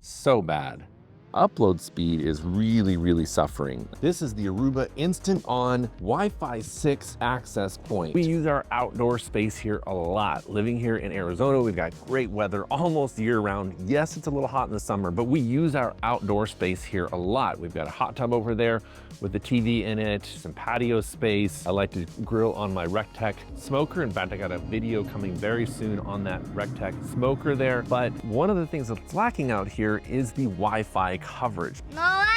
so bad. Upload speed is really suffering. This is the Aruba InstantOn Wi-Fi 6 access point. We use our outdoor space here a lot. Living here in Arizona, we've got great weather almost year round. Yes, it's a little hot in the summer, but we use our outdoor space here a lot. We've got a hot tub over there with the TV in it, some patio space. I like to grill on my Recteq smoker. In fact, I got a video coming very soon on that Recteq smoker there. But one of the things that's lacking out here is the Wi-Fi coverage. No Wi-Fi,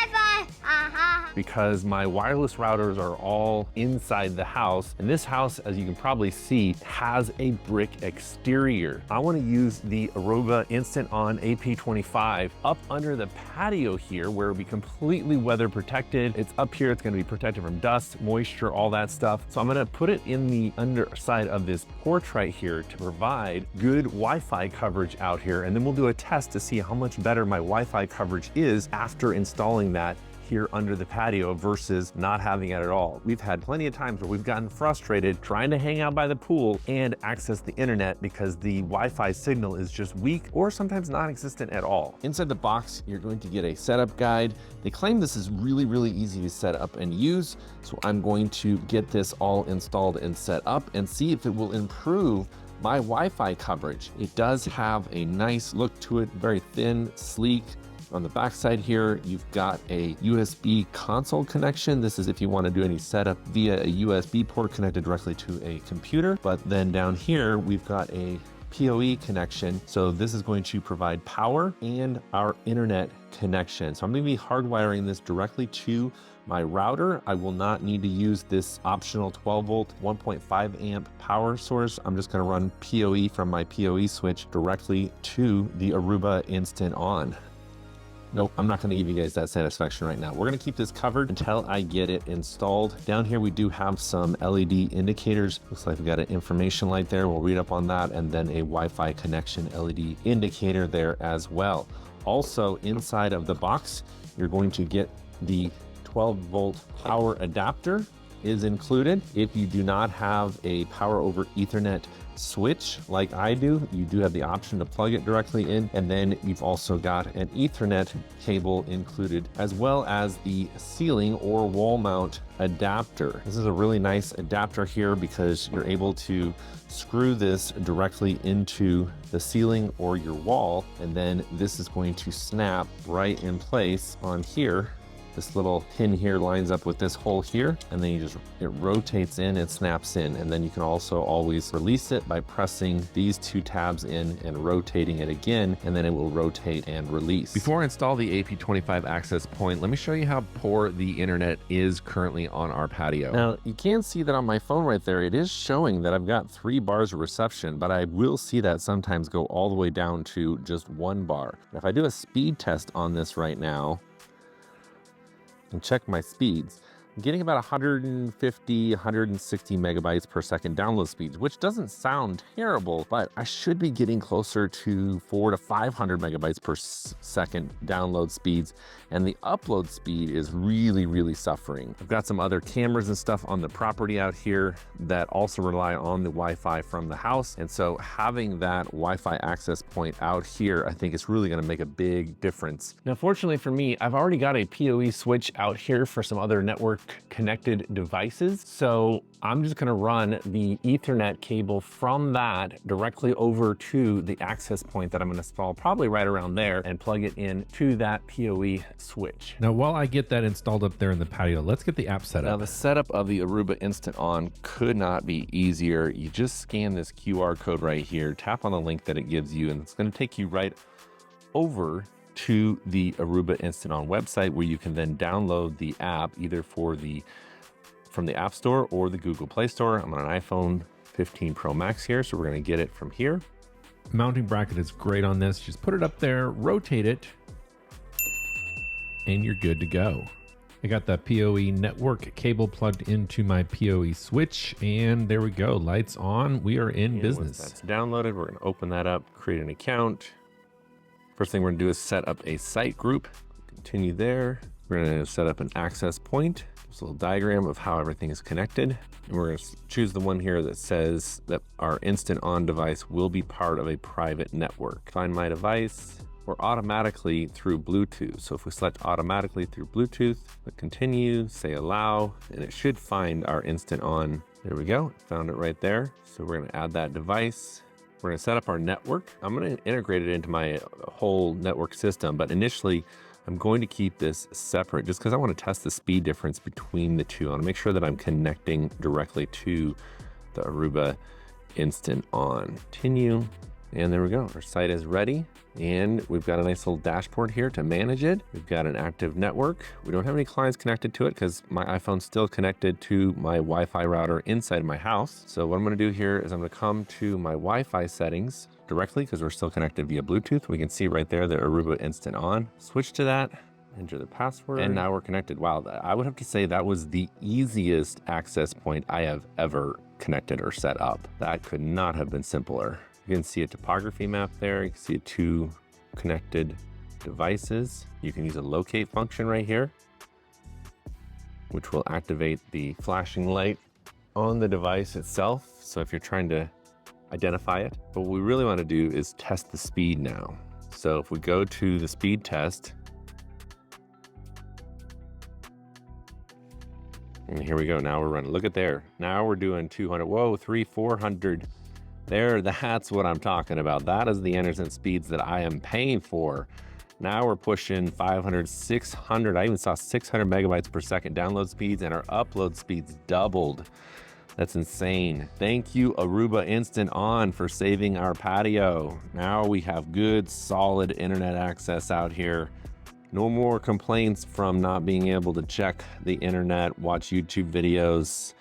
because my wireless routers are all inside the house. And this house, as you can probably see, has a brick exterior. I want to use the Aruba InstantOn AP25 up under the patio here where it'll be completely weather protected. It's up here, it's going to be protected from dust, moisture, all that stuff. So I'm going to put it in the underside of this porch right here to provide good Wi-Fi coverage out here. And then we'll do a test to see how much better my Wi-Fi coverage is after installing that here under the patio versus not having it at all. We've had plenty of times where we've gotten frustrated trying to hang out by the pool and access the internet because the Wi-Fi signal is just weak or sometimes non-existent at all. Inside the box, you're going to get a setup guide. They claim this is really easy to set up and use. So I'm going to get this all installed and set up and see if it will improve my Wi-Fi coverage. It does have a nice look to it, very thin, sleek. On the back side here, you've got a USB console connection. This is if you want to do any setup via a USB port connected directly to a computer. But then down here, we've got a PoE connection. So this is going to provide power and our internet connection. So I'm going to be hardwiring this directly to my router. I will not need to use this optional 12 volt, 1.5 amp power source. I'm just going to run PoE from my PoE switch directly to the Aruba InstantOn. Nope, I'm not going to give you guys that satisfaction right now. We're going to keep this covered until I get it installed. Down here, we do have some LED indicators. Looks like we got an information light there. We'll read up on that, and then a Wi-Fi connection LED indicator there as well. Also, inside of the box, you're going to get the 12 volt power adapter is included. If you do not have a power over Ethernet switch like I do, you do have the option to plug it directly in, and then you've also got an Ethernet cable included, as well as the ceiling or wall mount adapter. This is a really nice adapter here because you're able to screw this directly into the ceiling or your wall, and then this is going to snap right in place on here. This little pin here lines up with this hole here, and then it rotates in and snaps in. And then you can also always release it by pressing these two tabs in and rotating it again, and then it will rotate and release. Before I install the AP25 access point, let me show you how poor the internet is currently on our patio. Now, you can see that on my phone right there, it is showing that I've got 3 bars of reception, but I will see that sometimes go all the way down to just 1 bar. Now, if I do a speed test on this right now, and check my speeds, I'm getting about 150, 160 megabytes per second download speeds, which doesn't sound terrible, but I should be getting closer to 400 to 500 megabytes per second download speeds. And the upload speed is really suffering. I've got some other cameras and stuff on the property out here that also rely on the Wi-Fi from the house. And so having that Wi-Fi access point out here, I think is really gonna make a big difference. Now, fortunately for me, I've already got a PoE switch out here for some other network connected devices. So I'm just gonna run the Ethernet cable from that directly over to the access point that I'm gonna install probably right around there and plug it in to that PoE switch. Now, while I get that installed up there in the patio, let's get the app set Now, up. the setup of the Aruba InstantOn could not be easier. You just scan this QR code right here, tap on the link that it gives you, and it's gonna take you right over to the Aruba InstantOn website where you can then download the app either from the App Store or the Google Play Store. I'm on an iPhone 15 Pro Max here, so we're gonna get it from here. Mounting bracket is great on this. Just put it up there, rotate it, and you're good to go. I got the PoE network cable plugged into my PoE switch, and there we go. Lights on. We are in business. Once that's downloaded, we're gonna open that up, create an account. First thing we're gonna do is set up a site group. Continue there. We're gonna set up an access point. Just a little diagram of how everything is connected. And we're gonna choose the one here that says that our InstantOn device will be part of a private network. Find my device, or automatically through Bluetooth. So if we select automatically through Bluetooth, click continue, say allow, and it should find our InstantOn. There we go, found it right there. So we're gonna add that device. We're gonna set up our network. I'm gonna integrate it into my whole network system, but initially I'm going to keep this separate just because I want to test the speed difference between the two. I want to make sure that I'm connecting directly to the Aruba InstantOn. Continue, and there we go. Our site is ready, and we've got a nice little dashboard here to manage it. We've got an active network. We don't have any clients connected to it because my iPhone's still connected to my Wi-Fi router inside my house. So what I'm going to do here is I'm going to come to my Wi-Fi settings directly because we're still connected via Bluetooth. We can see right there the Aruba InstantOn. Switch to that, enter the password, and now we're connected. Wow, I would have to say that was the easiest access point I have ever connected or set up. That could not have been simpler. You can see a topography map there. You can see two connected devices. You can use a locate function right here, which will activate the flashing light on the device itself. So if you're trying to identify it. But what we really want to do is test the speed now. So if we go to the speed test, and here we go, now we're running. Look at there. Now we're doing 200, whoa, 400. There, that's what I'm talking about. That is the internet speeds that I am paying for. Now we're pushing 500, 600. I even saw 600 megabytes per second download speeds, and our upload speeds doubled. That's insane. Thank you, Aruba InstantOn, for saving our patio. Now we have good, solid internet access out here. No more complaints from not being able to check the internet, watch YouTube videos,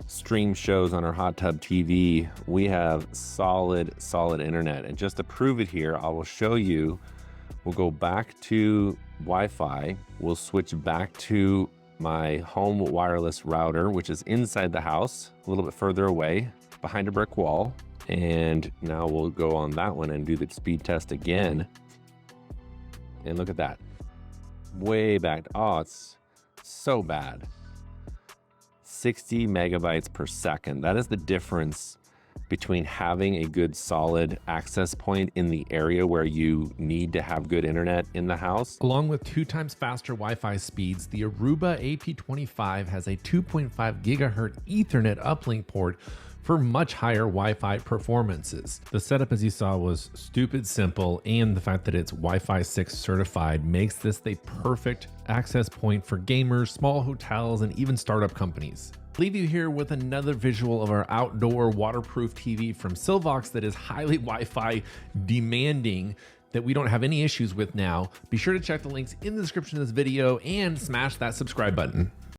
stream shows on our hot tub TV. We have solid internet. And just to prove it here, I will show you. We'll go back to Wi-Fi. We'll switch back to my home wireless router, which is inside the house, a little bit further away, behind a brick wall. And now we'll go on that one and do the speed test again. And look at that. Way back. Oh, it's so bad. 60 megabytes per second. That is the difference between having a good solid access point in the area where you need to have good internet in the house. Along with 2 times faster Wi-Fi speeds, the Aruba AP25 has a 2.5 gigahertz Ethernet uplink port for much higher Wi-Fi performances. The setup, as you saw, was stupid simple, and the fact that it's Wi-Fi 6 certified makes this the perfect access point for gamers, small hotels, and even startup companies. Leave you here with another visual of our outdoor waterproof TV from Silvox that is highly Wi-Fi demanding that we don't have any issues with now. Be sure to check the links in the description of this video and smash that subscribe button.